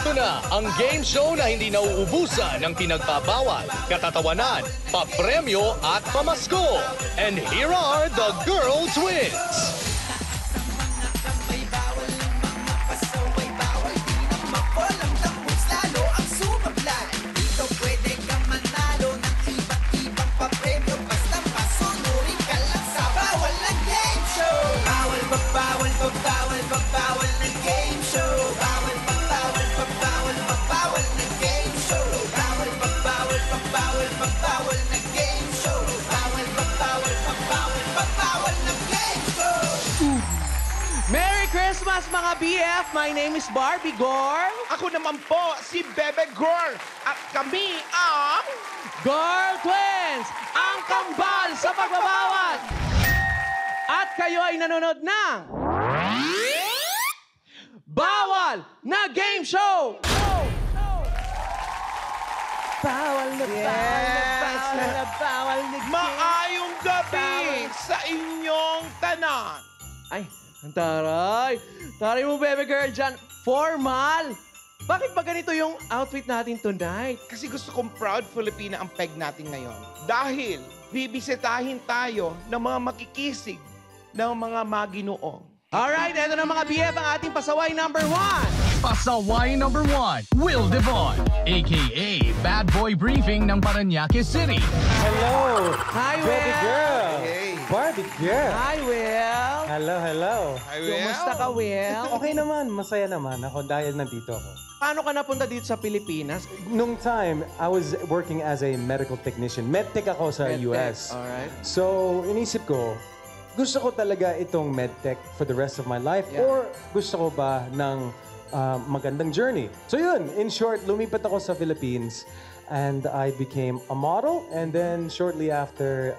Ito na ang game show na hindi nauubusan ng pinagbabawal, katatawanan, papremyo at pamasko. And here are the Girl Twins. Christmas mga BF! My name is Barbie Gore. Ako naman po, si Bebe Girl. At kami ang... Girl Twins! Ang kambal sa pagbabawal! At kayo ay nanonood ng... Bawal na Game Show! Bawal na bawal na Maayong gabi sa inyong tanan. Ay, ang taray. Taray mo, Bebe Girl, dyan. Formal. Bakit ba ganito yung outfit natin tonight? Kasi gusto kong proud Filipina ang peg natin ngayon. Dahil bibisitahin tayo ng mga makikisig ng mga maginoong. Alright, eto na mga BF ang ating pasaway number 1. Pasaway number 1, Will Devon, a.k.a. Bad Boy Briefing ng Parañaque City. Hello! Hi, Will! Barbie girl! Hey! Barbie girl! Hi, Will! Hello, hello! Hi, Will. Kumusta ka, Will? Okay naman, masaya naman ako dahil nandito ako. Paano ka napunta dito sa Pilipinas? Nung time, I was working as a medical technician. Medtech ako sa US. Alright. So, inisip ko, gusto ko talaga itong medtech for the rest of my life Yeah. or gusto ko ba ng magandang journey? So yun, in short, lumipat ako sa Philippines and I became a model and then shortly after,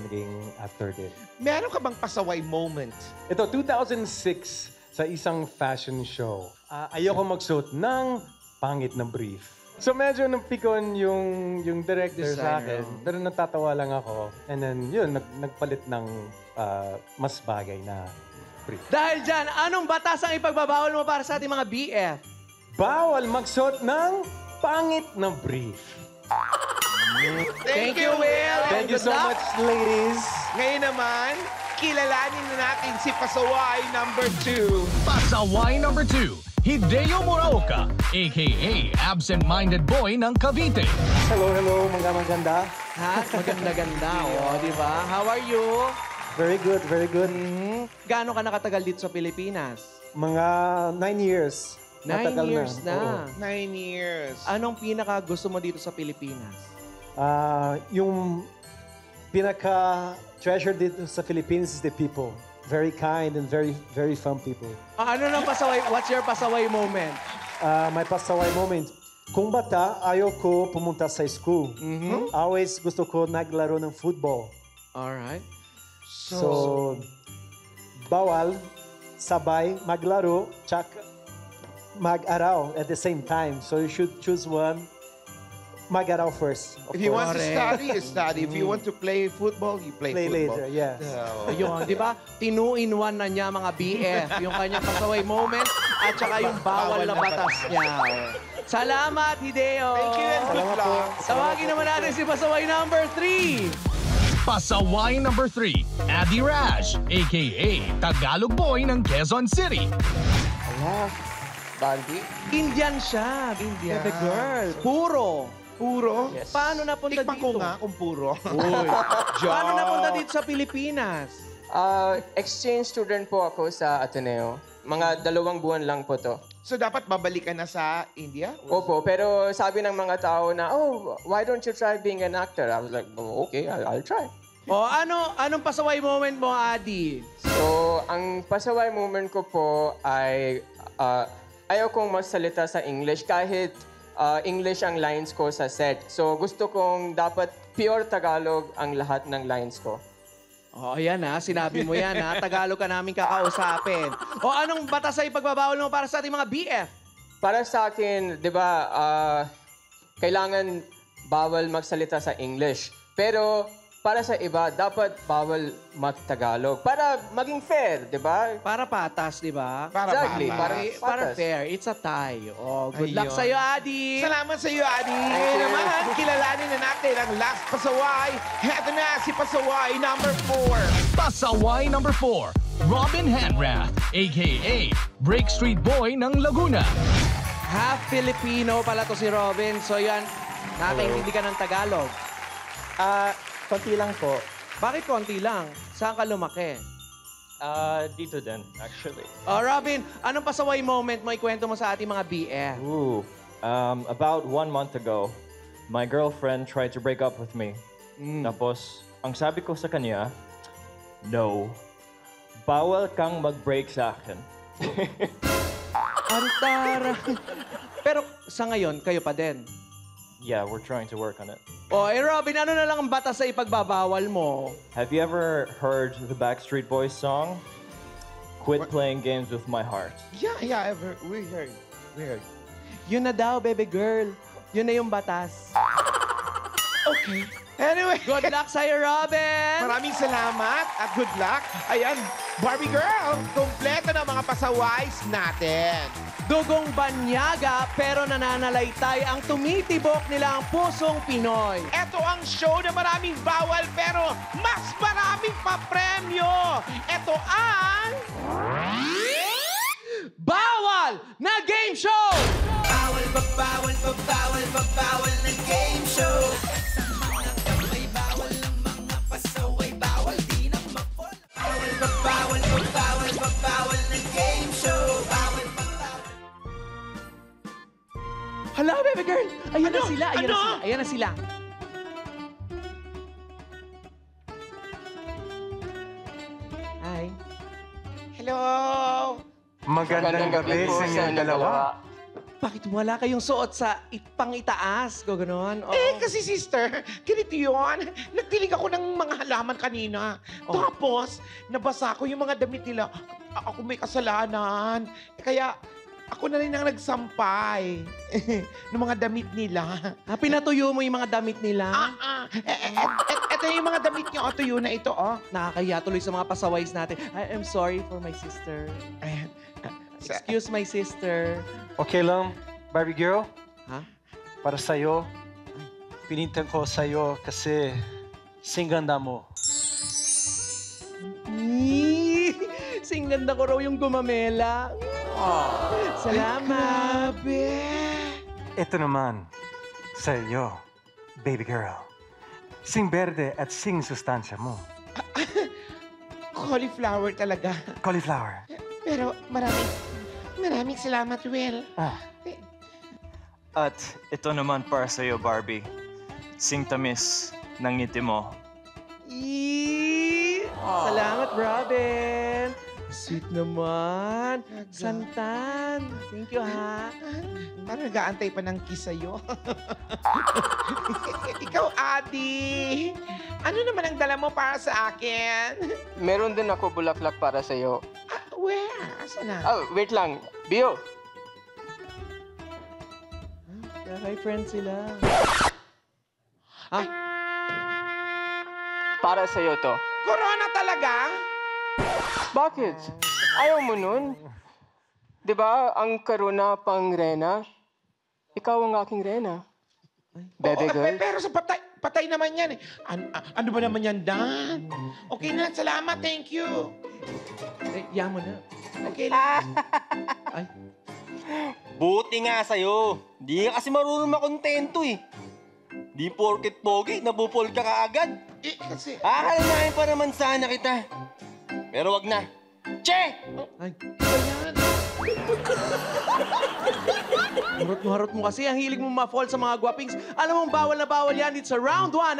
naging actor din. Meron ka bang pasaway moment? Ito, 2006 sa isang fashion show. Ayoko magsuot ng pangit na brief. So medyo napikon yung director sa Designer. akin. Pero natatawa lang ako. And then yun, nagpalit ng mas bagay na brief. Dahil dyan, anong batas ang ipagbabawal mo para sa ating mga BF? Bawal magsuot ng pangit na brief. Thank you, Will! Thank you Good so luck. much, ladies. Ngayon naman, kilalanin na natin si pasaway number 2. Pasaway number 2, Hideo Muraoka, a.k.a. Absent-Minded Boy ng Cavite. Hello, hello, mga maganda. Ha? Maganda-ganda, oh, di ba? How are you? Very good, very good. Gaano ka nakatagal dito sa Pilipinas? Mga 9 years. 9 Matagal years Oo. na. 9 years. Anong pinaka gusto mo dito sa Pilipinas? Yung pinaka-treasure dito sa Philippines is the people. Very kind and very, very fun people. Ano nang pasaway? What's your pasaway moment? My pasaway moment. Kung bata, ayaw ko pumunta sa school. Always gusto ko naglaro ng football. Alright. So, bawal, sabay, maglaro, tsaka mag-araw at the same time. So you should choose one. Mag-araw first. of If you want course. to study, you study. If you want to play football, you play Play football. later, yes. Ayun, di ba? 2-in-1 na niya mga BF. Yung kanyang pasaway moment at saka yung bawal na batas niya. Salamat, Hideo! Thank you and good Salamat po. luck. Tawagin naman natin si pasaway number 3. Pasaway number 3, Adi Raj, a.k.a. Tagalog Boy ng Quezon City. Bandi? Indian siya. Indian. The girl. Puro. Puro? Paano napunta Tikman ko dito? nga kung puro. Paano napunta dito sa Pilipinas? Exchange student po ako sa Ateneo. Mga 2 buwan lang po to. So dapat babalik ka na sa India? Opo, pero sabi ng mga tao na, oh, why don't you try being an actor? I was like, oh, okay, I'll try. O anong pasaway moment mo, Adi? So, ang pasaway moment ko po ay ayaw kong magsalita sa English kahit English ang lines ko sa set. So, gusto kong dapat pure Tagalog ang lahat ng lines ko. O, ayan ha. Sinabi mo yan ha. Tagalog ka namin kakausapin. O, anong batas ay pagbabawal mo para sa ating mga BF? Para sa akin, di ba, kailangan bawal magsalita sa English. Pero para sa iba, dapat bawal mag-Tagalog. Para maging fair, di ba? Para patas, di ba? Exactly, patas. Para patas. fair. It's a tie. Oh, good luck Ayun. sa'yo, Adi. Salamat sa iyo, Adi. you. Ngayon naman, kilalanin na natin ang last pasaway. Heto na si pasaway number 4. Pasaway number 4, Robin Hanrath, aka Break Street Boy ng Laguna. Half Filipino pala to si Robin. So yan, nakakaintindi ka ng Tagalog. Konti lang po. Bakit konti lang? Saan ka lumaki? Dito din, actually. Oh, Robin, anong pasaway moment mo? Ikwento mo sa ating mga BF. About 1 month ago, my girlfriend tried to break up with me. Tapos, ang sabi ko sa kanya, no, bawal kang mag-break sa akin. Antara. Pero sa ngayon, kayo pa din. Yeah, we're trying to work on it. Oh, Robin, ano na lang ang batas sa ipagbabawal mo? Have you ever heard the Backstreet Boys song? Quit playing games with my heart. Yeah, we heard. Yun na daw, baby girl. Yun na yung batas. Okay. Anyway, Good luck sa'yo, Robin! maraming salamat at good luck. Ayan, Barbie Girl, kompleto na mga pasaways natin. Dugong banyaga pero nananalaytay ang tumitibok nila ang pusong Pinoy. Ito ang show na maraming bawal pero mas maraming papremyo. Ito ang... Bawal na game show! Bawal na game show. Bawal ang mga pasaway, bawal din ang mapol. Bawal na game show. Hala, baby girl! Ayan na sila, Ano? ayan na sila. Hi. Hello! Magandang gabi po sa inyong dalawa. Bakit wala kayong suot sa pang-itaas? Gaganon. Oh. Kasi sister, ganito yun. Nagtilig ako ng mga halaman kanina. Tapos, nabasa ko yung mga damit nila. Ako may kasalanan. Kaya, ako na rin ang nagsampay ng mga damit nila. Pinatuyo mo yung mga damit nila? Ito yung mga damit niyo. Tuyo na ito, oh. Nakakahiya tuloy sa mga pasaways natin. I am sorry for my sister. Ayan. Excuse my sister. Okay lang, Barbie girl? Ha? Para sa'yo, pinintang ko sa'yo kasi singganda mo. Singganda ko raw yung gumamela. Salamat. Ito naman, sa iyo, baby girl. Sing berde at sing sustansya mo. Cauliflower talaga. Cauliflower. Pero maraming salamat, Will. At ito naman para sa iyo, Barbie. Sing tamis ng ngiti mo. Salamat, Robin. Sweet naman. Santan. Thank you, ha? Parang nag-aantay pa ng kiss sa'yo. Ikaw, Adi. Ano naman ang dala mo para sa akin? Meron din ako bulaklak para sa'yo. Where? Asan na? Wait lang. Bio, Hi, friends sila. para sa'yo to. Corona talaga? Bakit? Ayaw mo nun? Di ba ang karuna pang rena? Ikaw ang aking rena. Baby girl. Pero sa patay naman yan eh. Ano ba naman yan, Dan? Okay na, salamat, thank you. Yan mo na. Okay lang. Ay, Buti nga sa'yo. Di ka kasi marunong makontento eh. Di porket pogi, nabupol ka kaagad. Kasi... Akalamahin pa naman sana kita. Pero wag na. Che! ay. Ano yan? Harot mo kasi. Ang hilig mo ma-fall sa mga guwapings. Alam mong bawal na bawal yan. It's a round 1,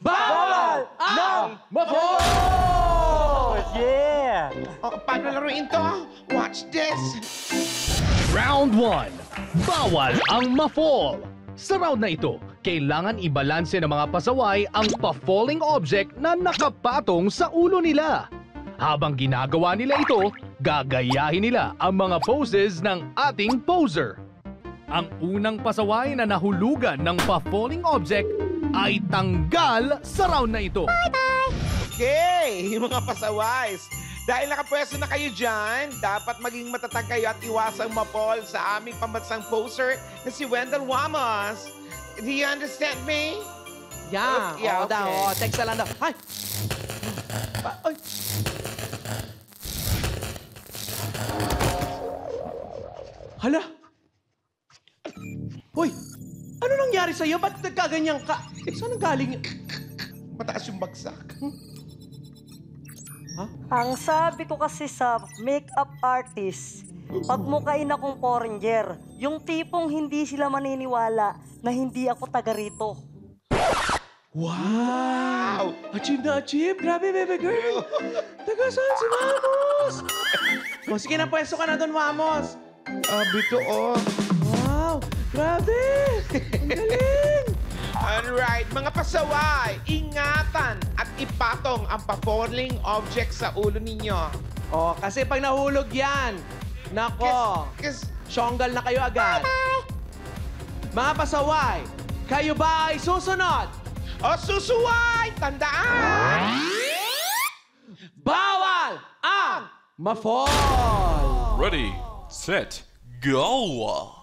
Bawal ang ma-fall! Yeah! Paano laruin to? Watch this. Round 1, bawal ang ma-fall. Sa round na ito, kailangan ibalanse ng mga pasaway ang pa-falling object na nakapatong sa ulo nila. Habang ginagawa nila ito, gagayahin nila ang mga poses ng ating poser. Ang unang pasaway na nahulugan ng pa-falling object ay tanggal sa round na ito. Okay, mga pasaways. Dahil nakapwesto na kayo dyan, dapat maging matatag kayo at iwasang mapol sa aming pambansang poser na si Wendell Wamos. Do you understand me? Yeah, Yeah, oo daw. okay. Oo, text na lang daw. Ay! Ay! Hala! Hoy! Ano nangyari sa'yo? Ba't nagkaganyan ka? Saan ang galing? Mataas yung bagsak. Ang sabi ko kasi sa makeup artist, pagmukain akong foreigner, yung tipong hindi sila maniniwala na hindi ako taga rito. Wow! Achieve na achieve! Grabe, baby girl! Taga saan si Mamos? O, sige na, pwesto ka na doon, Mamos. Bitoon. Wow! Grabe! Ang galing! Alright, mga pasaway, ingatan at ipatong ang pa-falling object sa ulo ninyo. O, kasi pag nahulog yan, nako, syonggal na kayo agad. Mga pasaway, kayo ba ay susunod? O susuway, tandaan! Bawal ang ma-fall! Ready, set, go!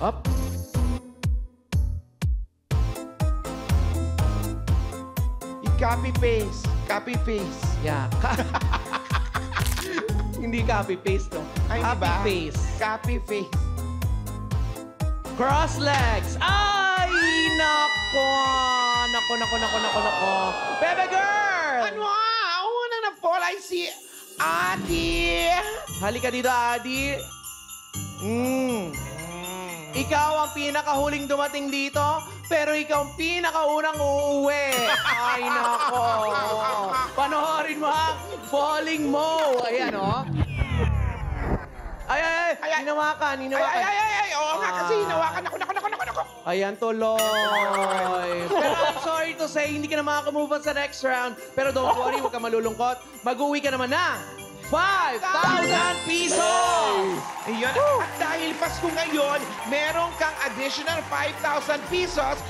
Up. I-copy-paste. Copy-paste. Yeah. Hindi copy-paste, no? Ay, di ba? Copy-paste. Copy-paste. Cross legs. Ay, nako. Nako. Baby girl! Ano? Unang na-fall ay si Adi. Halika dito, Adi. Ikaw ang pinakahuling dumating dito, pero ikaw ang pinakaunang uuwi. Ay, nako. Panoorin mo ang falling mo. Ayan, oh. Ay. Hinawakan. Ay. Oo nga kasi hinawakan ako. Nako. Ayan, tuloy. Pero I'm sorry to say, hindi ka na makakamove on sa next round. Pero don't worry, huwag ka malulungkot. Mag-uwi ka naman na. 5,000 pesos! Ayun. At dahil Pasko ngayon, meron kang additional 5,000 pesos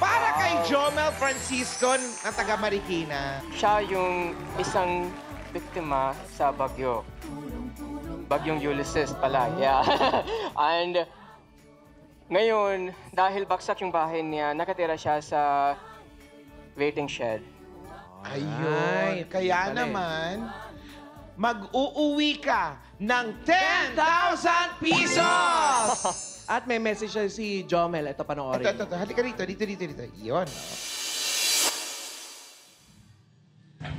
para kay Jomel Francisco na taga Marikina. Siya yung isang biktima sa bagyo. Bagyong Ulysses pala, yeah. And ngayon, dahil baksak yung bahay niya, nakatira siya sa waiting shed. Ayun. Kaya naman, mag-uuwi ka ng 10,000 pesos! At may message siya si Jomel. Ito, panoorin. Ito. Halika rito. Dito. Yun.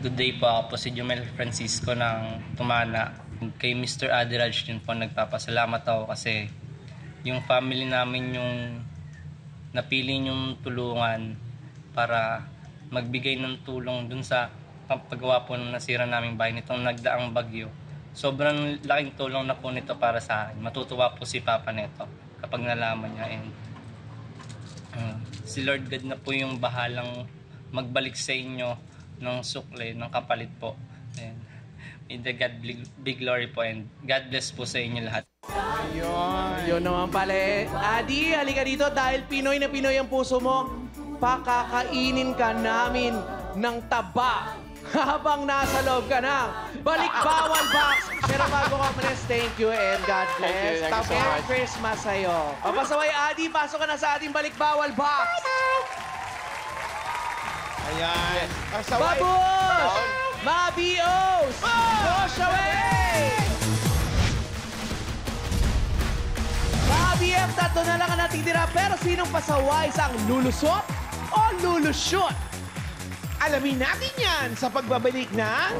Good day po, ako po si Jomel Francisco ng Tumana. Kay Mr. Adiraj din po nagpapasalamat ako kasi yung family namin yung napili niyong tulungan para magbigay ng tulong dun sa paggawa po ng nasira naming bahay nitong nagdaang bagyo. Sobrang laking tulong na po nito para sa akin. Matutuwa po si Papa nito kapag nalaman niya. And si Lord God na po yung bahalang magbalik sa inyo ng sukle, ng kapalit po. And may the God big glory po and God bless po sa inyo lahat. Yun naman pala eh. Adi, halika dito dahil Pinoy na Pinoy ang puso mo. Pakakainin ka namin ng taba habang nasa loob ka na. Balik bawal box. Pero bago ka malis, thank you and God bless. Thank you so Merry much. Christmas sa'yo. Papasaway, Adi, pasok ka na sa ating balik bawal box. Ayan. Pasaway. Babush! Mga BOs! Push away! Mga BF, tatlo na lang ang natitira. Pero sinong pasaway sa ang lulusot o lulusot? Alamin natin yan sa pagbabalik ng...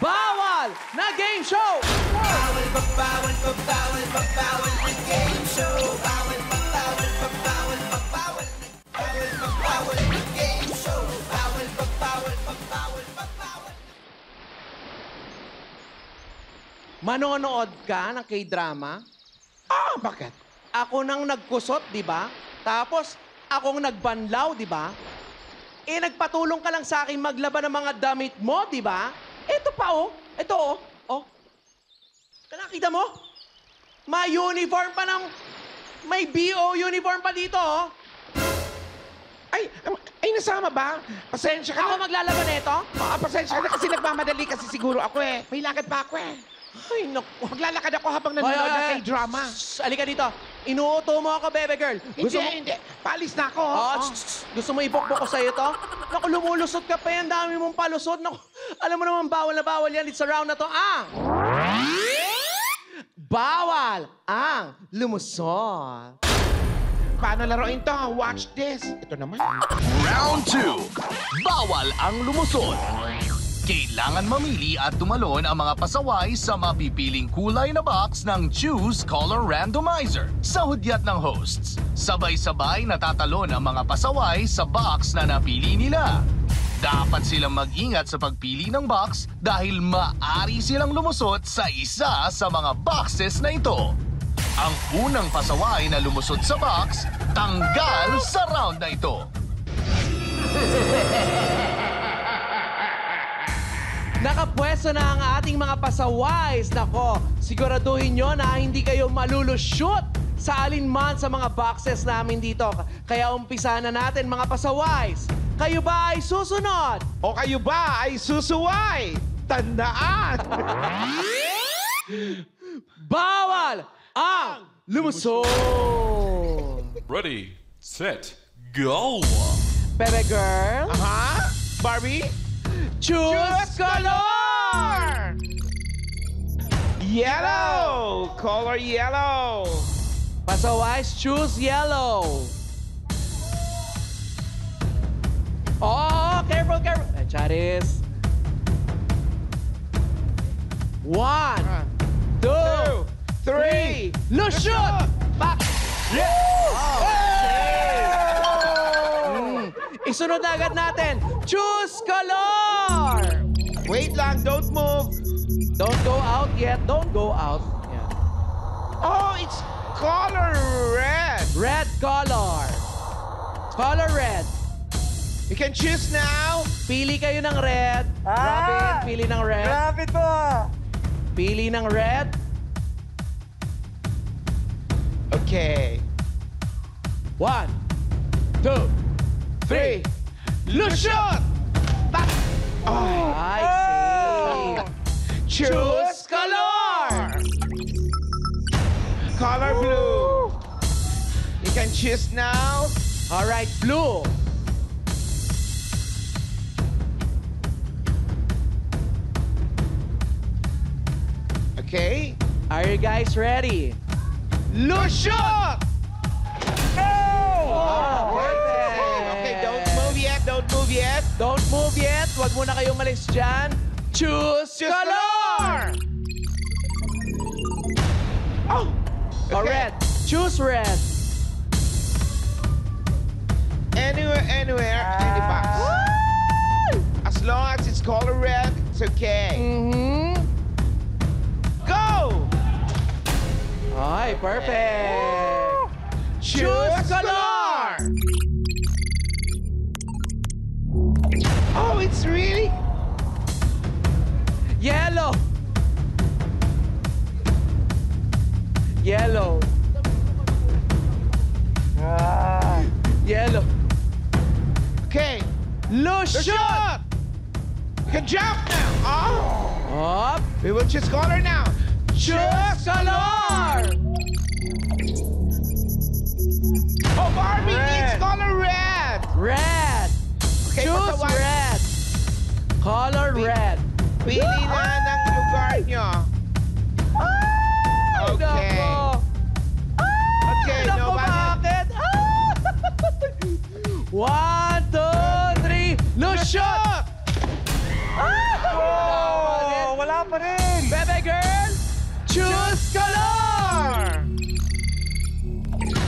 Bawal na game show! Bawal na game show. Bawal na game show. Manonood ka ng K-drama? Bakit? Ako nang nagkusot, di ba? Tapos, akong nagbanlaw, di ba? Eh, nagpatulong ka lang sa akin maglaban ng mga damit mo, di ba? Ito pa, oh. Ito, oh. Oh, Kita mo? May uniform pa ng... May BO uniform pa dito, oh. Ay, nasama ba? Pasensya ka Ako na. maglalaban nito? Pasensya ka na kasi nagmamadali kasi siguro ako eh. May lakad pa ako eh. Ay, naku. Maglalakad ako habang nanonood ng K-drama. Halika dito. Inuuto mo ako, bebe girl. Hindi. Paalis na ako. Oh, gusto mo ipokpok ko sa'yo to? Naku, lumulusot ka pa yan. Dami mong palusot. Naku, alam mo naman, bawal na bawal yan. It's around na to ang... Bawal ang lumusot. Paano laruin to? Watch this. Ito naman. Round 2. Bawal ang lumusot. Kailangan mamili at tumalon ang mga pasaway sa mapipiling kulay na box ng Choose Color Randomizer sa hudyat ng hosts. Sabay-sabay natatalon ang mga pasaway sa box na napili nila. Dapat silang mag-ingat sa pagpili ng box dahil maaari silang lumusot sa isa sa mga boxes na ito. Ang unang pasaway na lumusot sa box, tanggal sa round na ito. Nakapwesto na ang ating mga pasaways. Nako, siguraduhin nyo na hindi kayo malulushoot sa alinman sa mga boxes namin dito. Kaya umpisa na natin, mga pasaways. Kayo ba ay susunod? O kayo ba ay susuway? Tandaan! Bawal ang lumusot! Ready, set, go! Bebe girl, Barbie? choose color! Yellow! Color yellow! Pasaways, choose yellow. Oh, careful, careful. Charis. 1, 2, 3. Lushoot! Back! Isunod na agad natin. Choose color! Wait lang, don't move. Don't go out yet. Don't go out. Yeah. Oh, it's color red. Red color. Color red. You can choose now. Pili kayo ng red. Robin, pili ng red. Grabe to! Pili ng red. Okay. 1, 2, 3. Lushoot! Back! Oh, I see. choose color! color blue. You can choose now. All right, blue. Okay. Are you guys ready? Lushoot! Oh, perfect. Okay, don't move yet. Don't move yet. Don't move yet. Huwag muna kayong malis dyan. Choose color! Oh! Oh, red. Choose red. Anywhere, any box. As long as it's color red, it's okay. Mm-hmm. Go! Ay, perfect. Choose color! Oh, it's really... Yellow. Yellow. Yellow. Okay. Lushoot! You can jump now. Oh. Up. We will choose color now. Choose color! Oh, Barbie needs color red. Red. Okay, Choose pasaway. red. Color red. Pili na ng lugar nyo. Okay. Nako. Okay, Nako, nobody... bakit? 1, 2, 3. Lushoot! Oh, wala pa rin! Bebe girl, choose color!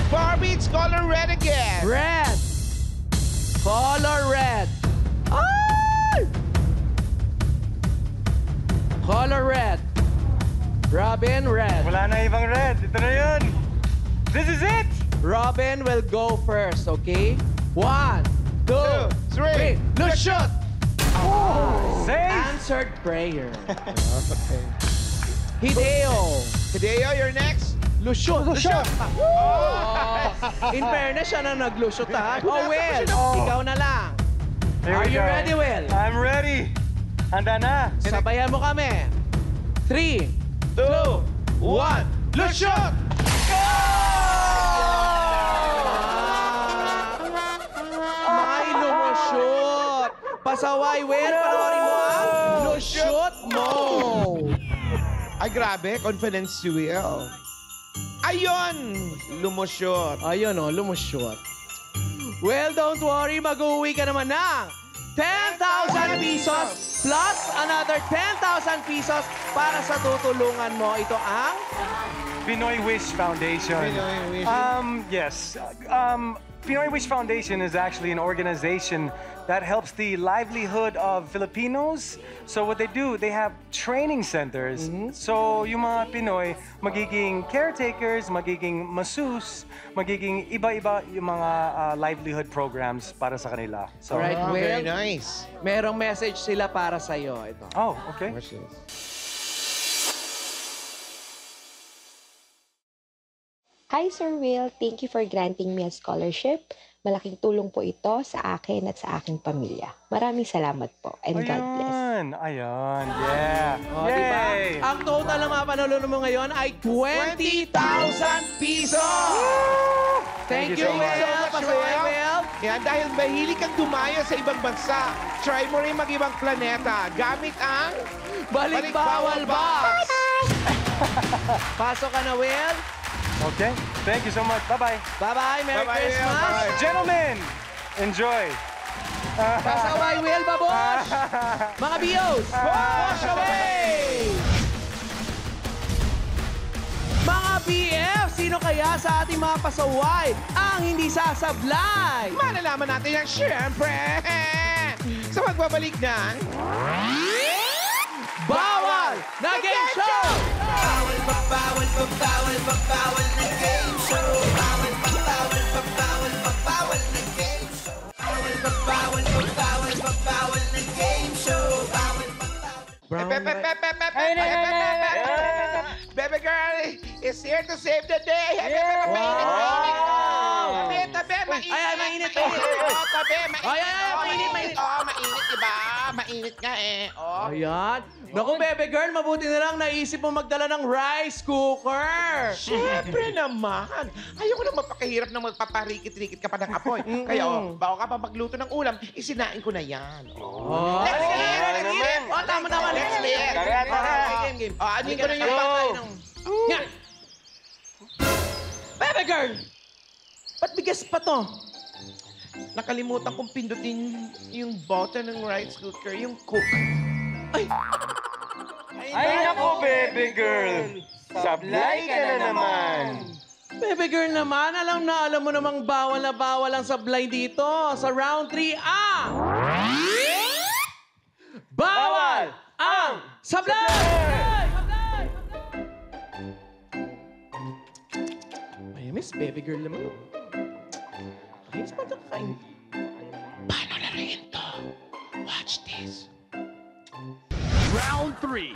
Barbie, it's color red again. Red. Color red. Ay! Color red. Robin, red. Wala na ibang red. Ito na yun. This is it! Robin will go first, okay? 1, 2, 3. Lushoot! Safe! Answered prayer. Hideo. Hideo, you're next. Lusyon. Lusyon. In fairness, siya na naglusot, ha? Oh, Will. Ikaw na lang. Here Are we you go. ready, Will? I'm ready. Handa na. Sabayan mo kami. 3, 2, 1. Lusyon! May lumusot. Pasaway, Will. Panoorin mo ang lusot mo. Ay, grabe. Confidence si Will. Ayun! Lumusyot. Ayun, oh, lumusot. Well, don't worry. Mag-uwi ka naman ng 10,000 pesos plus another 10,000 pesos para sa tutulungan mo. Ito ang Pinoy Wish Foundation. Pinoy Wish. Yes. Pinoy Wish Foundation is actually an organization that helps the livelihood of Filipinos. So what they do, they have training centers. So yung mga Pinoy, magiging caretakers, magiging masseuse, magiging iba-iba yung mga livelihood programs para sa kanila. So, Alright, Will. Very nice. Merong message sila para sa'yo. Ito. Oh, okay. Hi, Sir Will. Thank you for granting me a scholarship. Malaking tulong po ito sa akin at sa aking pamilya. Maraming salamat po and God bless. Ayan, yeah. O, diba? Ang total na mga panulong mo ngayon ay 20,000 pesos! Thank you, so much. Will. Pasaway, Will. Yan, dahil mahilig kang dumayo sa ibang bansa, try mo rin mag-ibang planeta gamit ang Balik Bawal Box! Pasok ka na, Will. Okay. Thank you so much. Bye-bye. Bye-bye. Merry Bye-bye, Will. Christmas. Bye. Gentlemen, enjoy. Pasaway, Will, babosh! Mga bios, wash away! Mga BF, sino kaya sa ating mga pasaway ang hindi sasablay? Malalaman natin yan, syempre! Sa magbabalik ng... Bawal na Game Show! Bawal pa, bawal pa, bawal pa, bawal na game show. Bawal pa, bawal pa, bawal pa, bawal na game show. Bawal pa, bawal pa, bawal pa, bawal na game show. Bawal pa, Baby girl is here to save the day. Mainit. Ay, mainit. Oh, tabi, mainit. Mainit. Oh, mainit, diba? Mainit nga eh. Oh. Ayan. Naku, baby girl, mabuti na lang naisip mo magdala ng rice cooker. Siyempre naman. Ayoko na mapakahirap na magpaparikit-rikit ka pa ng apoy. Kaya, bago ka pa magluto ng ulam, isinain ko na yan. Oh. Let's get. Oh, tama. Let's get. Game. Anin ko na yung patay ng... Nga. Baby girl! Ba't bigas pa to? Nakalimutan kong pindutin yung button ng rice cooker, yung cook. Ay, naku, baby girl. Sablay ka na naman. Baby girl naman, alam mo namang bawal na bawal ang sablay dito. Sa round 3, bawal ang sablay! Ay, miss, baby girl naman. Ayos pa kain. Paano na rin to? Watch this. Round 3.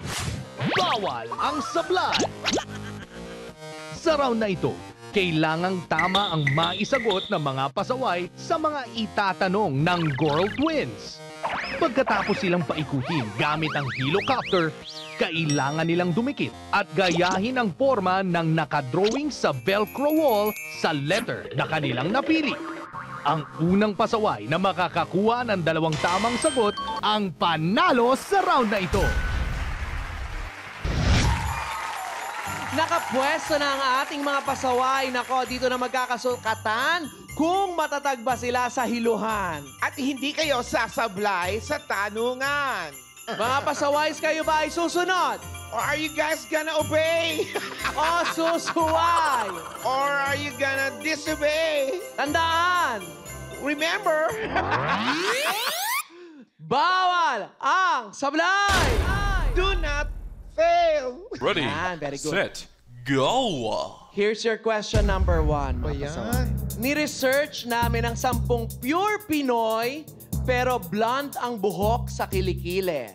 Bawal ang sablay. Sa round na ito, kailangang tama ang maisagot ng mga pasaway sa mga itatanong ng Girl Twins. Pagkatapos silang paikutin gamit ang helicopter, kailangan nilang dumikit at gayahin ang forma ng nakadrawing sa Velcro wall sa letter na kanilang napili. Ang unang pasaway na makakakuha ng 2 tamang sagot ang panalo sa round na ito. Nakapwesto na ang ating mga pasaway. Nako, dito na magkakasukatan kung matatag ba sila sa hiluhan. At hindi kayo sasablay sa tanungan. Mga pasaways, kayo ba ay susunod? Or are you guys gonna obey? O susuway? Or are you gonna disobey? Tandaan! Remember? Bawal ang sablay! Do not fail! Ready, Yan, very good. set, go! Here's your question number 1. Ayan. Ni-research namin ang 10 pure Pinoy pero blonde ang buhok sa kilikili.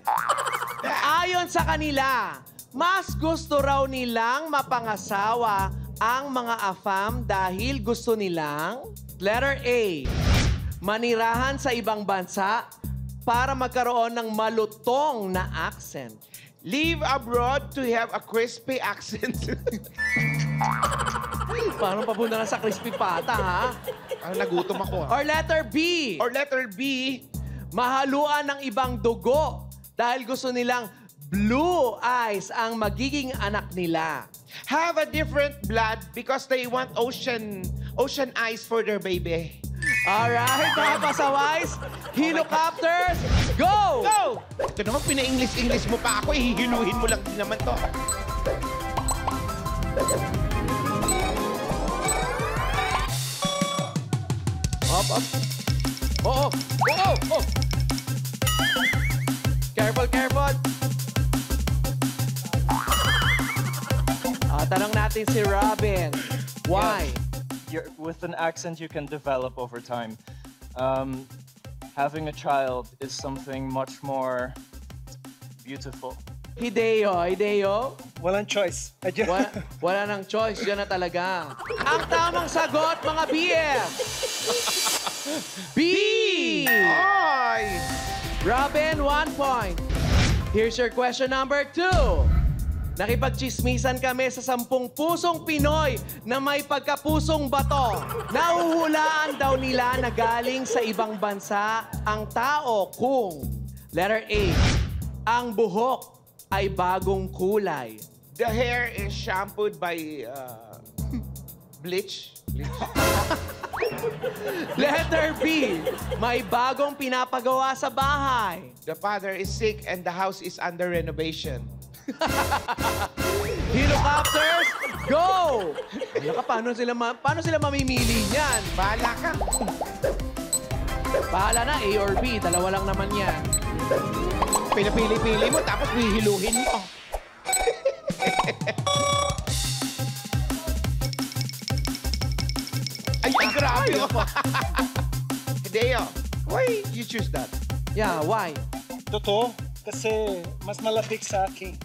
Ayon sa kanila, Mas gusto raw nilang mapangasawa ang mga AFAM dahil gusto nilang, letter A, manirahan sa ibang bansa para magkaroon ng malutong na accent. Live abroad to have a crispy accent. Parang papunta na sa crispy pata, ha? Nagutom ako. Or letter B, Or letter B, mahaluan ng ibang dugo dahil gusto nilang blue eyes ang magiging anak nila. have a different blood because they want ocean eyes for their baby. Alright, mga pasaways, helicopters, go! Go! Ito naman, pina-English mo pa ako. Hihiluhin mo lang din naman to. Up, up. Oo, oo, oo. Careful, careful. Tanong natin si Robin. Why? With an accent you can develop over time. Having a child is something much more beautiful. Hideo? Walang choice. Wala nang choice. Yan na talaga. Ang tamang sagot, mga BF! B! Ay! Robin, 1 point. Here's your question number 2. Nakipagchismisan kami sa 10 pusong Pinoy na may pagkapusong bato. Nahuhulaan daw nila na galing sa ibang bansa ang tao kung, letter A, ang buhok ay bagong kulay. The hair is shampooed by bleach. Letter B, may bagong pinapagawa sa bahay. The father is sick and the house is under renovation. Helicopters, go! Ano ka, paano sila mamimili niyan? Bahala ka. Bahala na, A or B. Dalawa lang naman yan. Pinapili-pili mo tapos hihiluhin mo. Ay, grabe. Hideo, why you choose that? Yeah, why? Totoo, kasi mas malapit sa akin.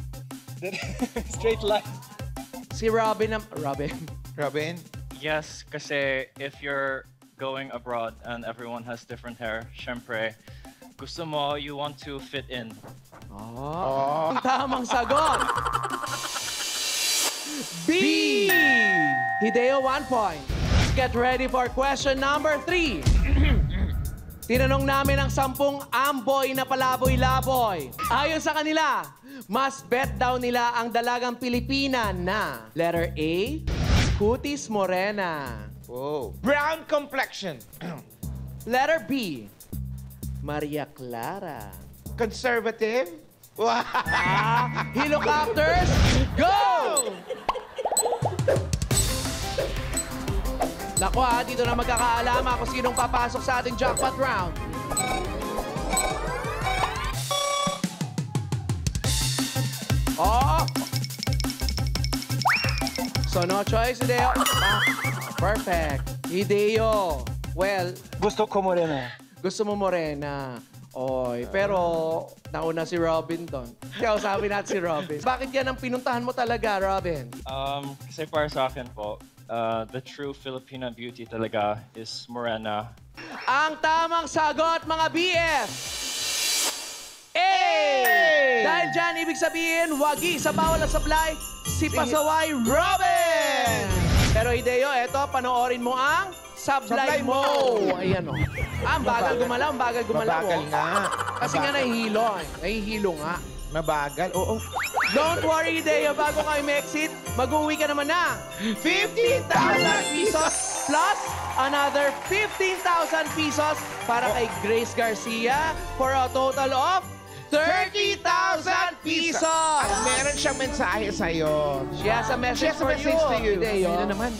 Straight line. Si Robin. Robin? Yes, kasi if you're going abroad and everyone has different hair, syempre, gusto mo, you want to fit in. Ang tamang sagot. B! Hideo, 1 point. Get ready for question number 3. Tinanong namin ang 10 amboy na palaboy-laboy. Ayon sa kanila, mas bet daw nila ang dalagang Pilipina na letter A, kutis morena. Whoa. Brown complexion. Letter B, Maria Clara. Conservative. Wow. Helicopters, go! Naku dito na magkakaalama kung sinong papasok sa ating jackpot round. Oh! So no choice, Hideo. Perfect. Hideo. Well, Gusto ko morena. gusto mo morena. Oy, pero nauna si Robin doon. Kaya usapin natin si Robin. Bakit yan ang pinuntahan mo talaga, Robin? Kasi para sa akin po, the true Filipino beauty talaga is morena. Ang tamang sagot, mga BF! A! Dahil dyan, ibig sabihin, wagi sa bawal na supply, si Pasaway Robin! Pero Hideo, eto, panoorin mo ang Sablay mo! Ayan o. Ang bagal gumalaw, ang bagal gumalaw. Mabagal nga. Kasi nga nahihilo eh. Nahihilo nga. Mabagal, oo. Don't worry, Hideo, bago kayo exit, mag-uwi ka naman na. 15,000 pesos plus another 15,000 pesos para kay Grace Garcia for a total of 30,000 pesos! At meron siyang mensahe sa'yo. She has a message She has a for message to you. Hideo. Ano naman?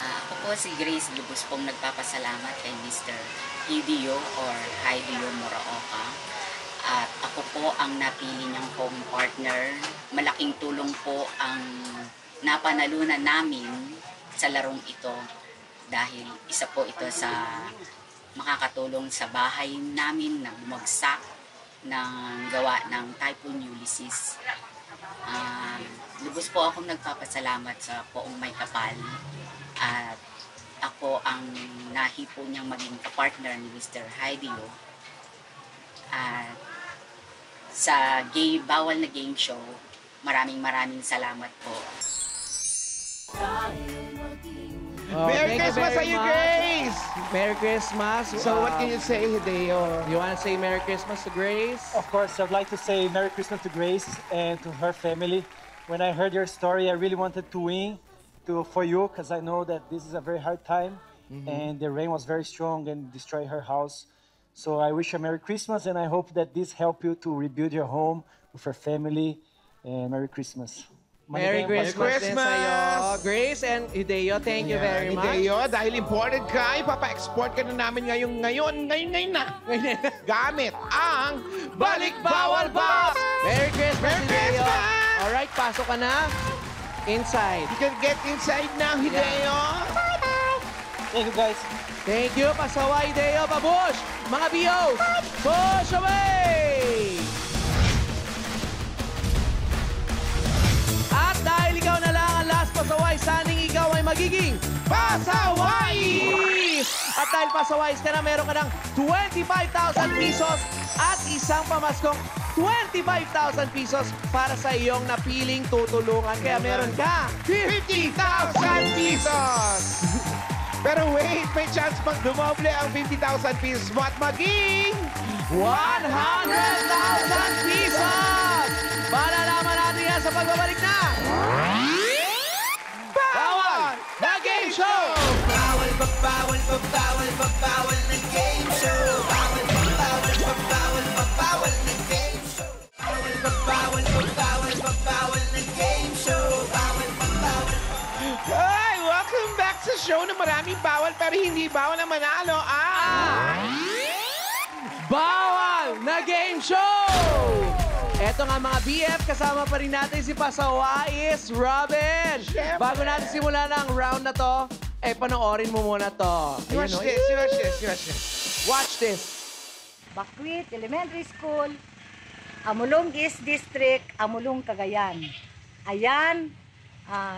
Ako po si Grace Lubos pong nagpapasalamat kay Mr. Hideo or Hideo Moraoka. At ako po ang napili niyang home partner. Malaking tulong po ang napanalunan namin sa larong ito dahil isa po ito sa makakatulong sa bahay namin na bumagsak ng gawa ng Typhoon Ulysses. Lubos po akong nagpapasalamat sa poong may kapal at ako ang nahipo niyang maging kapartner ni Mr. Haidio. At sa bawal na game show, maraming salamat po. Merry thank you Christmas very to you, much. Grace! Merry Christmas. So what can you say, Hideo? You want to say Merry Christmas to Grace? Of course, I'd like to say Merry Christmas to Grace and to her family. When I heard your story, I really wanted to win for you because I know that this is a very hard time and the rain was very strong and destroyed her house. So I wish you a Merry Christmas and I hope that this help you to rebuild your home with her family. And Merry Christmas. Merry Christmas din sa'yo. Grace and Hideo, thank you very much. Hideo, dahil imported ka, ipapa-export ka na namin ngayon na. Gamit ang Balik Bawal Box! Merry Christmas, Merry Hideo. Christmas! Alright, pasok ka na. Inside. You can get inside now, Hideo. Thank you, guys. Thank you. Pasawa, Hideo. Pabush! Mga BOs, push away! At dahil ikaw na lang ang last pasaway, saning ikaw ay magiging pasawais! At dahil pasawais ka na, meron ka ng 25,000 pesos at isang pamaskong 25,000 pesos para sa iyong napiling tutulungan. Kaya meron ka 50,000 pesos! Pero wait, may chance pang dumoble ang 50,000 pesos mo at maging 100,000 pesos! Malalaman natin yan sa pagbabalik na Bawal na Game Show! Bawal na game show. Bawal na game show. Bawal na game show. Hi! Welcome back sa show na maraming bawal pero hindi bawal na manalo. Bawal na Game Show! Eto nga mga BF, kasama pa rin natin si Pasawais Robin. Siyempre. Bago natin simulan ang round na to, panoorin mo muna to. Watch Ayun, this. Watch this. Bakwit Elementary School, Amulong East District, Amulong, Cagayan. Ayan,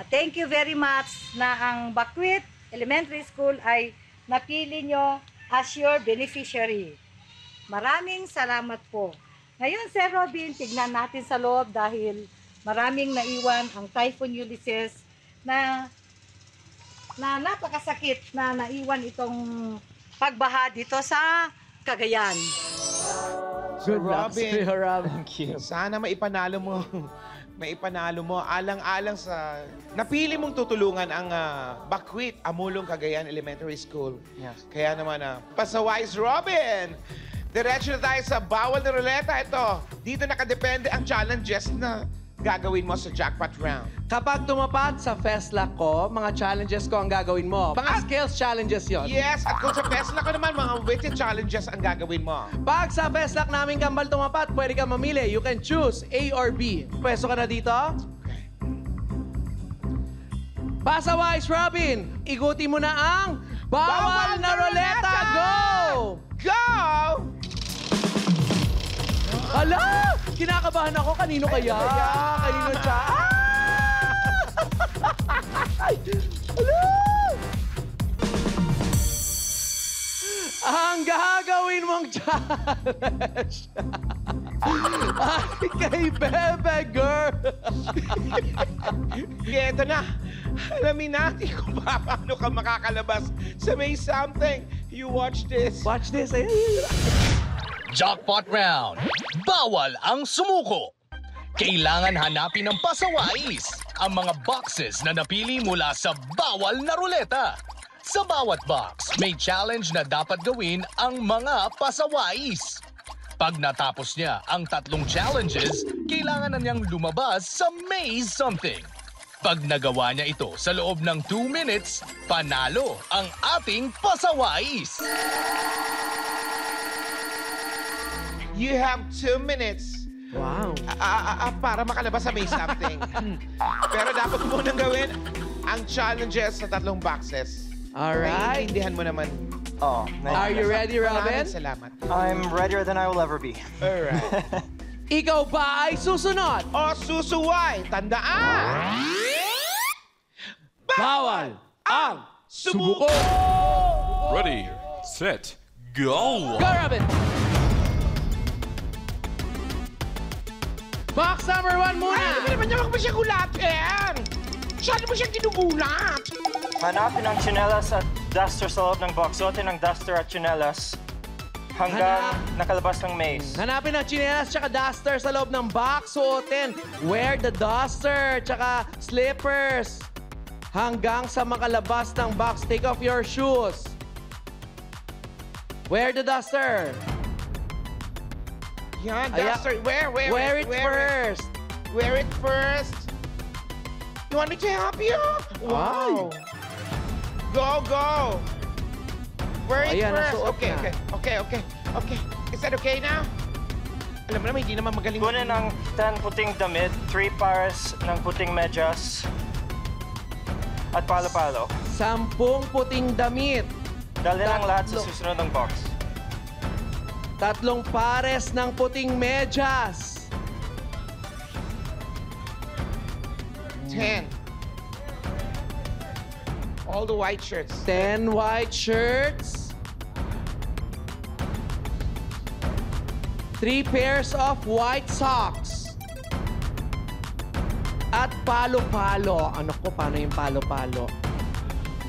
thank you very much na ang Bakwit Elementary School ay napili nyo as your beneficiary. Maraming salamat po. Ngayon, Sir Robin, tignan natin sa loob dahil maraming naiwan ang Typhoon Ulysses na napakasakit na naiwan itong pagbaha dito sa Cagayan. Good luck, Robin. Robin. Thank you. Sana maipanalo mo. Alang-alang sa napili mong tutulungan ang Bakwit, Amulong, Cagayan Elementary School. Yes. Kaya naman, Pasawais Robin! Diretso na tayo sa bawal na ruleta. Ito, dito nakadepende ang challenges na gagawin mo sa jackpot round. Kapag tumapat sa Festlock ko, mga challenges ko ang gagawin mo. Mga skills challenges yon. Yes, at kung sa Festlock ko naman, mga witty challenges ang gagawin mo. Pag sa Festlock namin kambal tumapat, pwede ka mamili. You can choose A or B. Pwesto ka na dito. Pasawais Robin, iguti mo na ang bawal na ruleta. Go! Go! Hala! Kinakabahan ako. Kanino kaya? Kanino siya? Hala! Ang gagawin mong challenge ay kay Bebe Girl. Ito na. Alamin natin kung paano ka makakalabas sa May Something. You watch this. Watch this. Jackpot round. Bawal ang sumuko. Kailangan hanapin ng pasawais ang mga boxes na napili mula sa bawal na ruleta. Sa bawat box, may challenge na dapat gawin ang mga pasawais. Pag natapos niya ang 3 challenges, kailangan na niyang lumabas sa Maze Something. Pag nagawa niya ito sa loob ng 2 minutes, panalo ang ating pasawais. You have 2 minutes. Wow. Para makalabas sa May Something. Pero dapat mo munang gawin ang challenges sa 3 boxes. Alright. Naiintindihan mo naman. Oh, Are you ready, Robin? Maraming salamat. I'm readier than I will ever be. Alright. Ikaw ba ay susunod? O susuway? Tandaan! Bawal ang sumuko! Ready, set, go! Go, Robin! Box number 1 muna! Ay, naman niya, wag mo siya gulatin! Masyado mo siyang ginugulat! Hanapin ang tsinelas at duster sa loob ng box. Suotin ang duster at tsinelas hanggang nakalabas ng maze. Hanapin ang chinelas tsaka duster sa loob ng box. Suotin. Wear the duster tsaka slippers. Hanggang sa makalabas ng box. Take off your shoes. Wear the duster. Yan, duster. Wear it first. Wear it first. You want me to help you? Wow. Go, go. Wear it first. Okay. Is that okay now? Alam mo naman, hindi naman magaling. Kunin ang 10 puting damit, 3 pares ng puting medyas, at palo-palo. 10 puting damit. Dalhin ang lahat sa susunod ng box. 3 pares ng puting medyas. 10. All the white shirts. 10 white shirts. 3 pairs of white socks. At palo-palo. Ano ko, paano yung palo-palo?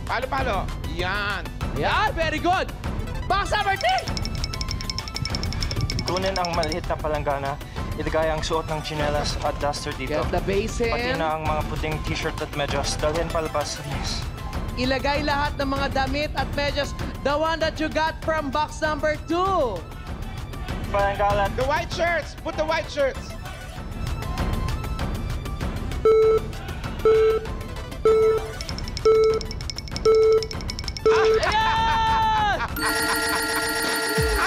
Palo-palo. Yan. Yan, very good. Box number 3. Kunin ang maliit na palanggana. Ilagay ang suot ng tsinelas at duster dito. Get the base in. Pati na ang mga puting t-shirt at medyas. Dalhin palabas sa maze. Ilagay lahat ng mga damit at medyas. The one that you got from box number 2. Palanggalan. The white shirts. Put the white shirts. Ayan!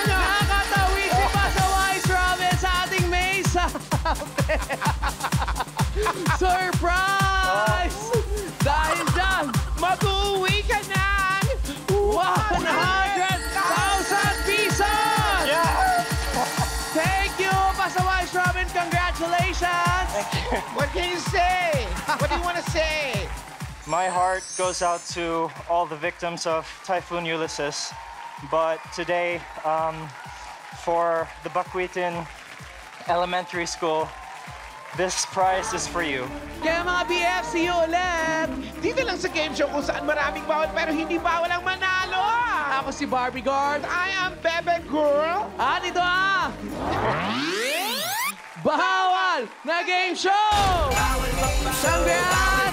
Nakakatawi si Pasaway Robin sa ating maze. Surprise! Dahil dyan, mag-uwi ka ng 100,000 pesos! Yeah! Thank you, Pasaway Robin. Congratulations! What can you say? What do you want to say? My heart goes out to all the victims of Typhoon Ulysses. But today, for the Bakwitin Elementary School, this prize is for you. Kaya mga BF, see you ulit! Dito lang sa game show kung saan maraming bawal pero hindi bawal ang manalo. Ako si Barbie Guard. I am Bebe Girl. At ito ang Bawal na Game Show! Champion!